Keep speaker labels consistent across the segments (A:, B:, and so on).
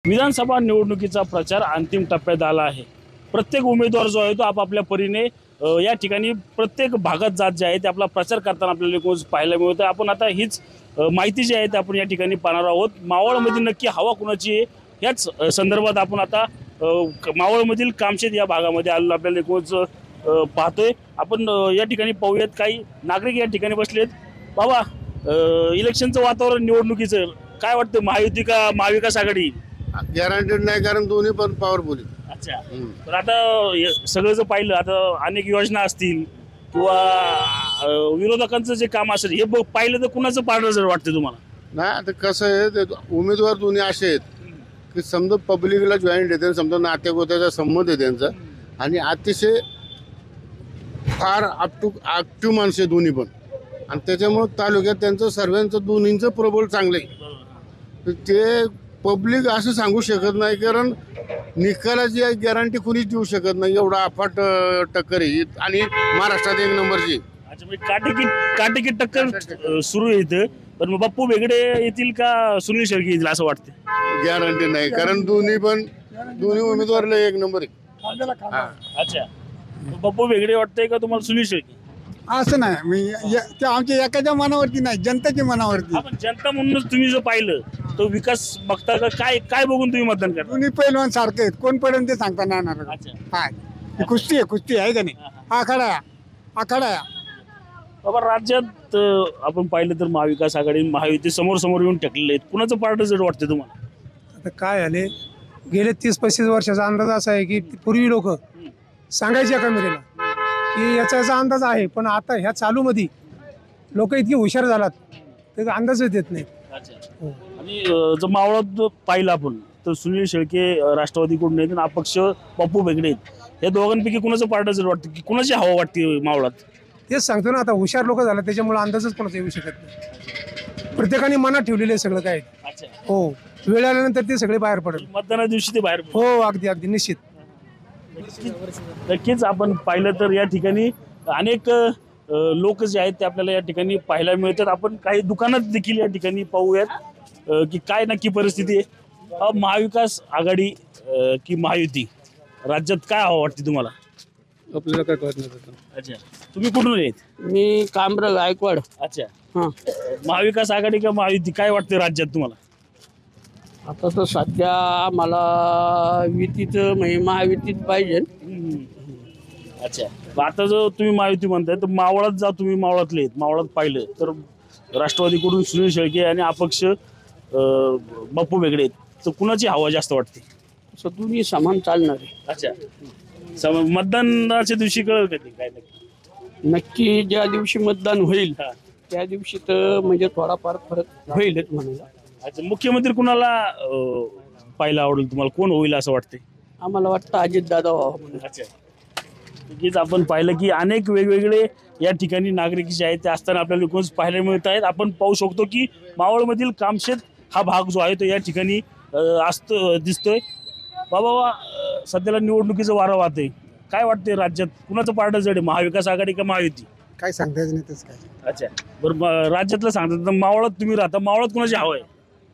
A: विधानसभा निवडणुकीचा प्रचार अंतिम टप्प्यात आला आहे। प्रत्येक उमेदवार जो आहे तो आपापल्या परीने या ठिकाणी प्रत्येक भागात जात जे आहे ते आपला प्रचार करताना आपल्याला पाहायला मिळतं। आपण आता हीच माहिती जी आहे ते आपण या ठिकाणी पाहणार आहोत। मावळमध्ये नक्की हवा कुणाची आहे याच संदर्भात आपण आता मावळमधील कामशेत या भागामध्ये आलेलो आपल्याला पाहतोय। आपण या ठिकाणी पाहूयात काही नागरिक या ठिकाणी बसलेत। बाबा, इलेक्शनचं वातावरण निवडणुकीचं काय वाटतं, महायुती का महाविकास आघाडी?
B: गॅरंटेड नाही, कारण दोन्ही पण पॉवरफुल आहे।
A: अच्छा, तर आता सगळं जर पाहिलं आता अनेक योजना असतील किंवा विरोधकांचं जे काम असेल हे पाहिलं तर कुणाचं पारडं जर वाटतं तुम्हाला?
B: नाही, आता कसं आहे, ते उमेदवार दोन्ही असे आहेत की समजा पब्लिकला जॉईंट येते, समजा नात्यागोत्याचा संबंध आहे त्यांचा, आणि अतिशय फार ॲक्टिव्ह माणसं दोन्ही पण, आणि त्याच्यामुळे तालुक्यात त्यांचं सर्वांचं दोन्हींचं प्रबळ चांगलं आहे। ते पब्लिक असं सांगू शकत नाही, कारण निकालाची गॅरंटी कुणीच देऊ शकत नाही। एवढा अफाट टक्कर आहे आणि महाराष्ट्रात एक नंबरची।
A: अच्छा, म्हणजे काटेकी टक्कर सुरू आहे इथं, पण मग बाप्पू वेगळे येतील का सुनील शेळके येतील असं वाटतं?
B: गॅरंटी नाही, कारण दोन्ही उमेदवारला एक नंबर आहे।
A: अच्छा, बाप्पू वेगळे वाटतंय का तुम्हाला सुनील शेळके?
C: असं नाही, ते आमच्या एकाच्या मनावरती नाही, जनतेच्या मनावरती।
A: आपण जनता म्हणूनच तुम्ही जर पाहिलं तो विकास बघता का काय बघून तुम्ही मतदान करता?
C: दोन्ही पैलवान सारखे आहेत, कोण पर्यंत ते सांगता नाही येणार।
A: अच्छा,
C: हा, कुस्ती आहे का नाही? आखाडा
A: बाबा, राज्यात आपण पाहिलं तर महाविकास आघाडी महायुती समोर येऊन टाकलेले आहेत। कुणाचं पार्ट जड वाटतं तुम्हाला?
D: आता काय आले, गेले 30-35 वर्षाचा अंदाज असा आहे की पूर्वी लोक सांगायचे कॅमेऱ्याला की याचा अंदाज आहे, पण आता ह्या चालूमध्ये लोक इतकी हुशार झालात त्याचा अंदाजच देत नाही।
A: आणि जर मावळात पाहिलं आपण तर सुनील शेळके राष्ट्रवादीकडून आहेत आणि अपक्ष बाप्पू वेगळे आहेत। या दोघांपैकी कुणाचं पार्ट जड वाटतं की कुणाची हवा वाटते मावळात?
D: तेच सांगतो ना, आता हुशार लोक झाला त्याच्यामुळे अंदाजच कोणाचा येऊ शकत नाही। प्रत्येकाने मनात ठेवलेले सगळं काय।
A: अच्छा,
D: हो, वेळ आल्यानंतर ते सगळे बाहेर पडेल।
A: मतदाना दिवशी ते बाहेर
D: हो, अगदी निश्चित।
A: नक्कीच आपण पाहिलं तर या ठिकाणी अनेक लोक जे आहेत ते आपल्याला या ठिकाणी पाहायला मिळतात। आपण काही दुकानात देखील या ठिकाणी पाहूयात की काय नक्की परिस्थिती आहे। महाविकास आघाडी की महायुती, राज्यात काय हवं वाटते तुम्हाला?
D: आपल्याला काय कळत नाही।
A: अच्छा, तुम्ही कुठून येत?
E: मी कांब्रा गायकवाड।
A: अच्छा,
E: हां,
A: महाविकास आघाडी का महायुती काय वाटते राज्यात तुम्हाला?
E: आता तर सध्या मला युतीचं म्हणजे महायुतीत पाहिजे।
A: अच्छा, आता जर तुम्ही महायुती म्हणताय तर मावळात जा, तुम्ही मावळातले आहेत, मावळात पाहिलं तर राष्ट्रवादीकडून सुनील शेळके आणि अपक्ष बाप्पू वेगळे आहेत, तर कुणाची हवा जास्त वाटते?
E: असं दोन्ही समान चालणार आहे।
A: अच्छा, मतदानाच्या दिवशी कळलं का ते काय
E: नक्की ज्या दिवशी मतदान होईल
A: हा.
E: त्या दिवशी तर म्हणजे थोडाफार फरक होईलच म्हणाला।
A: अच्छा, मुख्यमंत्री कुणाला पाहायला आवडेल तुम्हाला? कोण होईल असं वाटते?
E: आम्हाला वाटतं अजितदादा व्हावं म्हणून।
A: अच्छा, नक्कीच आपण पाहिलं की अनेक वेगवेगळे या ठिकाणी नागरिक जे आहेत ते असताना आपल्याला एकूणच पाहायला मिळत आहेत। आपण पाहू शकतो की मावळमधील कामशेत हा भाग जो आहे तो या ठिकाणी दिसतोय। बाबा, सध्याला निवडणुकीचं वारं वाहतंय, काय वाटतंय राज्यात कुणाचं पारडं जड आहे, महाविकास आघाडी का महायुती?
C: काय सांगता येत नाही तसं काय।
A: अच्छा, बरं, राज्यातलं सांगतात तर मावळात तुम्ही राहता, मावळात कुणाची हवं आहे?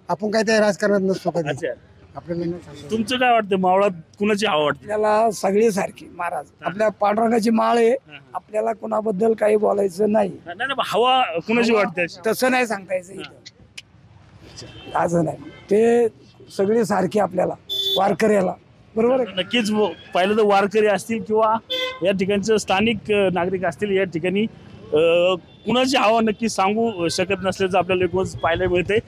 C: आपण काय त्या राजकारणात नसतो कधी,
A: अच्छा,
C: आपल्याला नाही सांगता।
A: तुमचं काय वाटतं, मावळात कुणाची हवा वाटते?
F: आपल्याला सगळी सारखी महाराज, आपल्या पांडुरंगाची माळ आहे, आपल्याला कोणाबद्दल काही बोलायचं नाही।
A: नाही, हवा कुणाची वाटते अशी?
F: तसं नाही सांगता यायचं इथं, असं नाही, ते सगळी सारखी आपल्याला वारकऱ्याला, बरोबर आहे?
A: नक्कीच पाहिलं तर वारकरी असतील किंवा या ठिकाणचे स्थानिक नागरिक असतील, या ठिकाणी कुणाची हवा नक्की सांगू शकत नसल्याचं आपल्याला एकूणच पाहायला मिळते।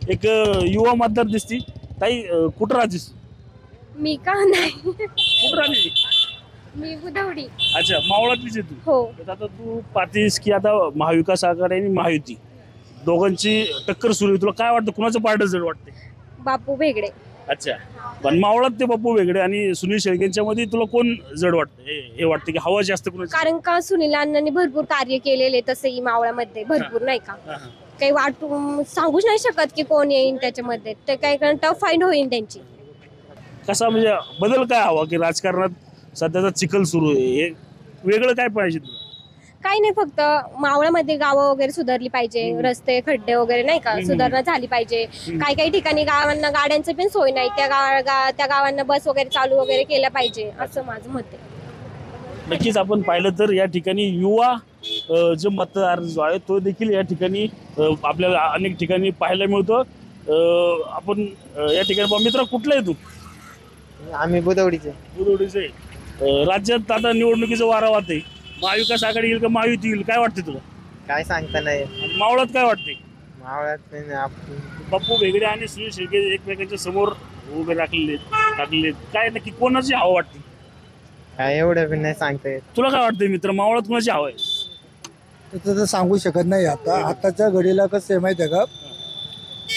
A: एक युवा मतदार दिसती, ताई कुठं राहतीस?
G: मी का नाही,
A: कुठं राहली?
G: मी बुधवडी।
A: अच्छा, मावळातलीच आहे तू?
G: हो।
A: तर आता तू पाहतीस की आता महाविकास आघाडी आणि महायुती दोघांची टक्कर सुरू आहे, तुला काय वाटतं कुणाचं पार्ट जड वाटते?
G: बापू वेगळे।
A: अच्छा, पण मावळात ते बाप्पू वेगळे आणि सुनील शेळकेंच्या मध्ये तुला कोण जड वाटतं? हे वाटतं की हवा जास्त कुणाची?
G: कारण का सुनील अण्णांनी भरपूर कार्य केलेले तसंही मावळामध्ये भरपूर, नाही का? काही वाटून सांगूच नाही शकत की कोण येईल त्याच्यामध्ये, ते काही कारण टफ फाईट होईल त्यांची।
A: कसा म्हणजे बदल काय हवा की राजकारणात सध्याचा चिखल सुरू आहे, हे वेगळं काय पाहिजे तुला?
G: काही नाही, फक्त मावळामध्ये गावं वगैरे सुधारली पाहिजे, रस्ते खड्डे वगैरे नाही का सुधारणा झाली पाहिजे. काही काही ठिकाणी गावांना गाड्यांची पण सोय नाही, त्या गावांना बस वगैरे चालू वगैरे केल्या पाहिजे, असं माझं मत आहे.
A: नक्कीच आपण पाहिलं तर या ठिकाणी युवा जो मतदार जो आहे तो देखील या ठिकाणी आपल्याला अनेक ठिकाणी पाहायला मिळतो. आपण या ठिकाणी मित्र कुठला आहे तू?
H: आम्ही बुधवडीचे.
A: बुधवडीचे. राज्यात आता निवडणुकीचं वारं वाहतंय, महाविकास आघाडी येईल का महायुती येईल, काय वाटते तुला?
H: काय सांगता नाही.
A: आणि मावळात काय वाटते?
H: मावळ्यात
A: बापू बेगडे आणि सुनील शेळके एकमेकांच्या समोर उभे टाकलेले, काय नक्की कोणाची हवा वाटते?
H: काय एवढं पण नाही सांगता येत.
A: तुला काय वाटतंय मित्र, मावळात कोणाची हवा आहे?
C: तर सांगू शकत नाही. आताच्या घडीला कसं आहे माहिती आहे का,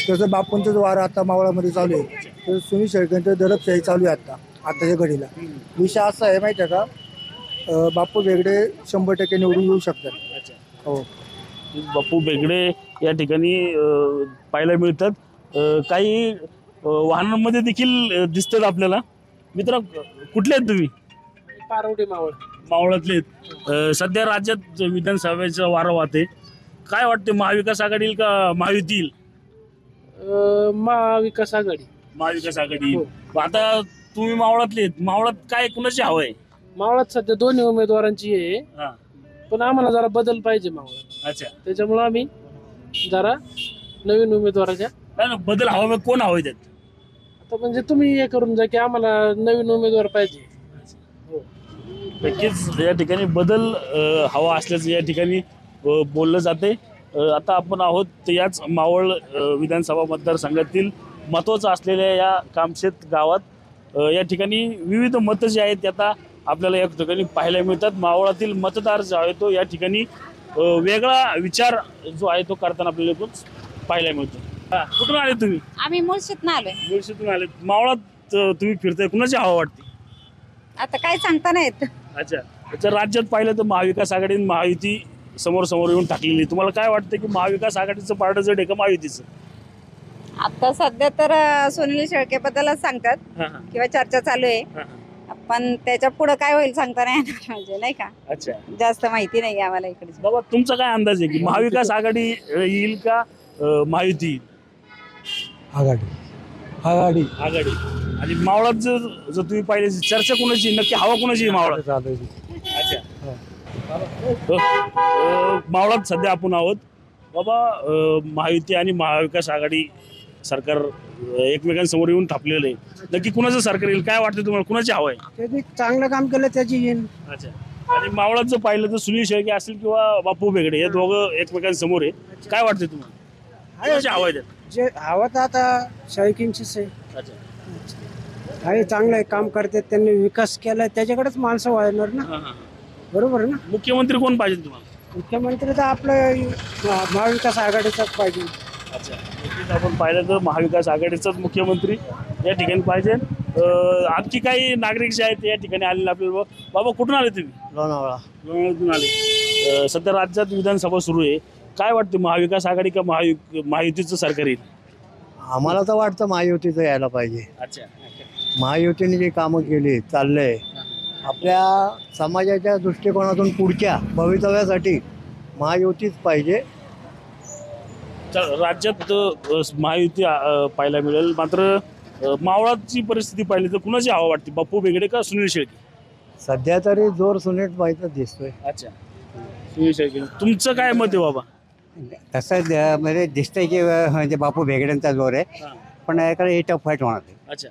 C: तसं बापूंचं वारं आता मावळामध्ये चालू आहे, तर सुनील शेळकेंचं दडपशाही चालू आहे आताच्या घडीला. विषय असा आहे माहिती आहे का, बापू बेगडे 100% निवडून येऊ शकतात. हो,
A: बापू बेगडे या ठिकाणी पाहायला मिळतात. काही वाहनांमध्ये देखील दिसतात आपल्याला. मित्र कुठले आहेत तुम्ही?
E: पारवडी मावळ.
A: मावळातले आहेत. सध्या राज्यात विधानसभेचं वारं वाहते, काय वाटते, महाविकास आघाडी येईल का महायुती येईल?
E: महाविकास आघाडी.
A: महाविकास आघाडी येईल. आता तुम्ही मावळातले आहेत, मावळात काय कुणाची हवं आहे?
E: मावळात सध्या दोन्ही उमेदवारांची आहे,
A: हा.
E: पण आम्हाला जरा बदल पाहिजे मावळात.
A: अच्छा,
E: त्याच्यामुळे आम्ही जरा नवीन उमेदवाराच्या
A: नाही ना, बदल हवा मग कोण हवं त्यात?
E: आता म्हणजे तुम्ही हे करून जा की आम्हाला नवीन उमेदवार पाहिजे.
A: नक्कीच या ठिकाणी बदल हवा असल्याचं या ठिकाणी बोललं जाते. आता आपण आहोत याच मावळ विधानसभा मतदारसंघातील महत्त्वाचं असलेल्या या कामशेत गावात. या ठिकाणी विविध मतं जे आहेत ते आता आपल्याला या ठिकाणी पाहायला मिळतात. मावळातील मतदार जो आहे तो या ठिकाणी वेगळा विचार जो आहे तो करताना आपल्याला पाहायला मिळतो. कुठून आले तुम्ही?
I: आम्ही मुळशीतून आलोय.
A: मुळशीतून आले. मावळात तुम्ही फिरताय, कुणाची हवा वाटते?
I: आता काय सांगता नाही येत.
A: अच्छा, त्याच्या राज्यात पाहिलं तर महाविकास आघाडी आणि महायुती समोर समोर येऊन टाकलेली. तुम्हाला काय वाटतं की महाविकास आघाडीचं पारडं जड आहे का महायुतीचं?
I: आता सध्या तर सुनील शेळके बद्दलच सांगतात
A: हा, हा,
I: किंवा चर्चा चालू आहे,
A: हा, हा.
I: पण त्याच्या पुढे काय होईल सांगता नाही येणार, म्हणजे नाही का,
A: अच्छा,
I: जास्त माहिती नाही आम्हाला इकडे.
A: बाबा तुमचा काय अंदाज आहे की महाविकास आघाडी येईल का महायुती येईल?
C: आघाडी
A: आघाडी. आणि मावळात जर तुम्ही पाहिले चर्चा कोणाची, नक्की हवा कोणाची आहे मावळात? अच्छा, मावळात सध्या आपण आहोत. बाबा महायुती आणि महाविकास आघाडी सरकार एकमेकांसमोर येऊन थापलेलं आहे, नक्की कुणाचं सरकार येईल, काय वाटतं तुम्हाला, कुणाची हवा आहे?
F: त्यांनी चांगलं काम केलं त्याची येईल.
A: अच्छा, आणि मावळात जर पाहिलं तर सुनील शेळके असेल किंवा बापू बेगडे हे दोघं एकमेकांसमोर आहे, काय वाटतं तुम्हाला, कुणाची हवा आहे त्यात?
F: जे हवं तर आता शेळकेंचीच आहे.
A: अच्छा,
F: आहे चांगलं आहे, काम करतात, त्यांनी विकास केलाय, त्याच्याकडेच माणसं वाढणार ना.
A: हा, हा.
F: बरोबर ना.
A: मुख्यमंत्री कोण पाहिजे तुम्हाला?
F: मुख्यमंत्री तर आपलं महाविकास आघाडीचाच पाहिजे.
A: अच्छा, नक्कीच आपण पाहिलं तर महाविकास आघाडीचाच मुख्यमंत्री या ठिकाणी पाहिजे. आणखी काही नागरिक जे आहेत या ठिकाणी आलेले आपल्याला. बाबा कुठून आले तुम्ही?
H: लोणावळा.
A: लोणावळ्यातून आले. सध्या राज्यात विधानसभा सुरू आहे, काय वाटतं महाविकास आघाडी का महायुतीचं सरकार येईल?
H: आम्हाला तर वाटतं महायुतीचं यायला पाहिजे.
A: अच्छा,
H: महायुतीने जी कामं केली चाललंय आपल्या समाजाच्या दृष्टिकोनातून पुढच्या भवितव्यासाठी महायुतीच पाहिजे.
A: राज्यात महायुती पाहायला मिळेल, मात्र मावळाची परिस्थिती पाहिली तर कुणाची हवा वाटते, बापू बेगडे का सुनील शेळके?
H: सध्या तरी जोर सुनील व्हायचा दिसतोय.
A: अच्छा, सुनील शेळके. तुमचं काय मत आहे बाबा?
J: तसं म्हणजे दिसतंय की म्हणजे बापू बेगड्यांचा जोर आहे,
A: हा.
J: पण याकडे हे टफ फाईट होणार आहे.
A: अच्छा,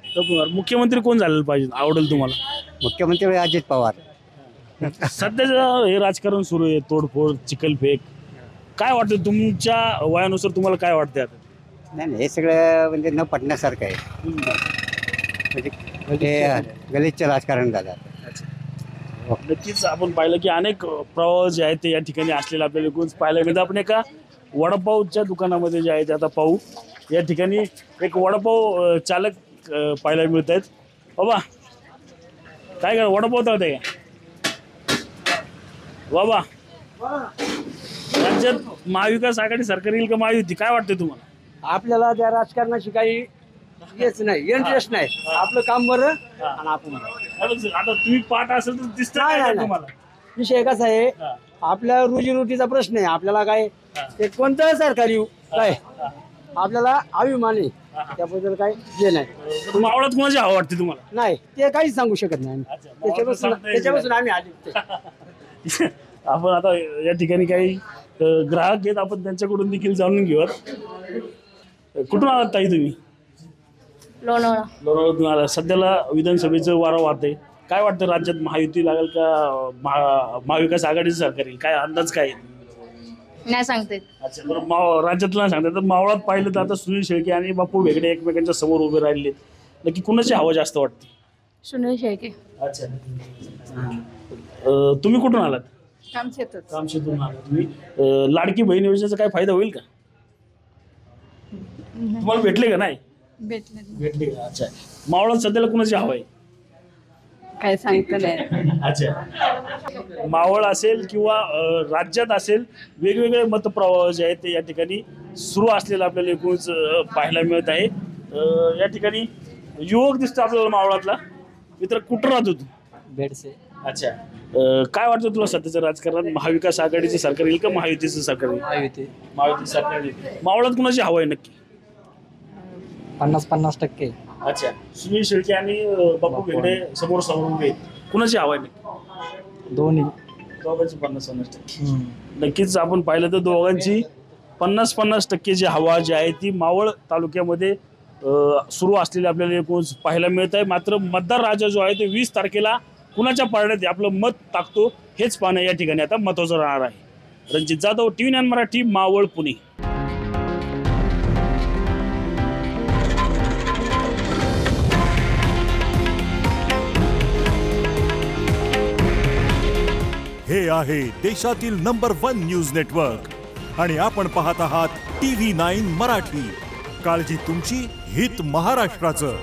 A: तर मुख्यमंत्री कोण झालेलं पाहिजे, आवडेल तुम्हाला?
J: मुख्यमंत्री अजित पवार.
A: सध्याचं हे राजकारण सुरू आहे, तोडफोड, चिखलफेक, काय वाटतं तुमच्या वयानुसार, तुम्हाला काय वाटतं आता?
J: नाही हे सगळं म्हणजे न पटण्यासारखं आहे, म्हणजे हे गलिच्छ राजकारण झालं.
A: नक्कीच आपण पाहिलं की अनेक प्रवाह जे आहेत ते या ठिकाणी असलेले आपल्याला एकूणच पाहायला मिळतं. आपण एका वडापावच्या दुकानामध्ये जे आहे ते आता पाहू. या ठिकाणी एक वडापाव चालक पाहायला मिळत आहेत. बाबा काय करा, वडापाव तळताय का बाबा? राज्यात महाविकास आघाडी सरकार येईल का महायुती, काय वाटतं तुम्हाला?
F: आपल्याला त्या राजकारणाची काही हेच नाही, इंटरेस्ट नाही. आपलं काम बरं आणि आपण
A: आता तुम्ही पाठ असेल तर दिसतं
F: नाही,
A: काय
F: नाही,
A: तुम्हाला?
E: विषय कसा आहे, आपल्या रोजीरोटीचा प्रश्न आहे. आपल्याला काय ते कोणतं सरकारी काय आपल्याला अभिमान आहे, त्याबद्दल काय जे नाही.
A: मावळात कोणाची हवा वाटते तुम्हाला?
E: नाही ते काहीच सांगू शकत नाही आम्ही. त्याच्यापासून आम्ही आले होते.
A: आपण आता या ठिकाणी काही ग्राहक आहेत, आपण त्यांच्याकडून देखील जाणून घेऊयात. कुठून आलात ताई तुम्ही?
G: लोणावळा.
A: लोणावळ्यातून आला. सध्याला विधानसभेचं वारं वाहत आहे. काय वाटतं, राज्यात महायुती लागेल का महाविकास आघाडीचं सरकार येईल? काय अंदाज काय आहे?
G: नाही सांगते.
A: अच्छा, बरं. राज्यातलं नाही सांगता तर मावळात पाहिलं तर आता सुनील शेळके आणि बापू भेगडे एकमेकांच्या समोर उभे राहिले. नक्की कुणाची हवा जास्त वाटते?
G: सुनील शेळके.
A: अच्छा. तुम्ही कुठून आलात?
I: कामशेतच.
A: रामशेतून आलात तुम्ही. लाडकी बहीण योजनेचा काय फायदा होईल का? तुम्हाला भेटले का? नाही भेटले का? अच्छा. मावळात सध्याला कुणाची हवा आहे?
I: काय सांगता नाही.
A: अच्छा. मावळ असेल किंवा राज्यात असेल, वेगवेगळे मतप्रवाह जे आहेत ते या ठिकाणी सुरू असलेलं आपल्याला एकूणच पाहायला मिळत आहे. या ठिकाणी युवक दिसतो आपल्याला मावळातला. मित्र, कुठं राहतो तू?
E: बेडसे.
A: अच्छा. काय वाटतं तुला सध्याचं राजकारणात? महाविकास आघाडीचं सरकार येईल का महायुतीचं सरकार येईल? महायुती सरकार येईल. मावळात कुणाची हवा आहे नक्की?
E: 50-50%.
A: अच्छा. सुनील शेळके आणि बापू भेगडे समोर समोर उभे आहेत. कुणाची हवा आहे नक्की? दोघांची 50-50%. नक्कीच आपण पाहिलं तर दोघांची 50-50% जी हवा जी आहे ती मावळ तालुक्यामध्ये सुरू असलेली आपल्याला एकूण पाहायला मिळत आहे. मात्र मतदार राजा जो आहे ते 20 तारखेला कुणाच्या पारड्यात आपलं मत टाकतो हेच पाहणं या ठिकाणी आता महत्त्वाचं राहणार आहे. रणजित जाधव, TV 9 मराठी, मावळ, पुणे.
K: हे आहे देशातील नंबर 1 न्यूज नेटवर्क आणि आपण पाहत आहात TV 9 मराठी. काळजी तुमची, हित महाराष्ट्राचं.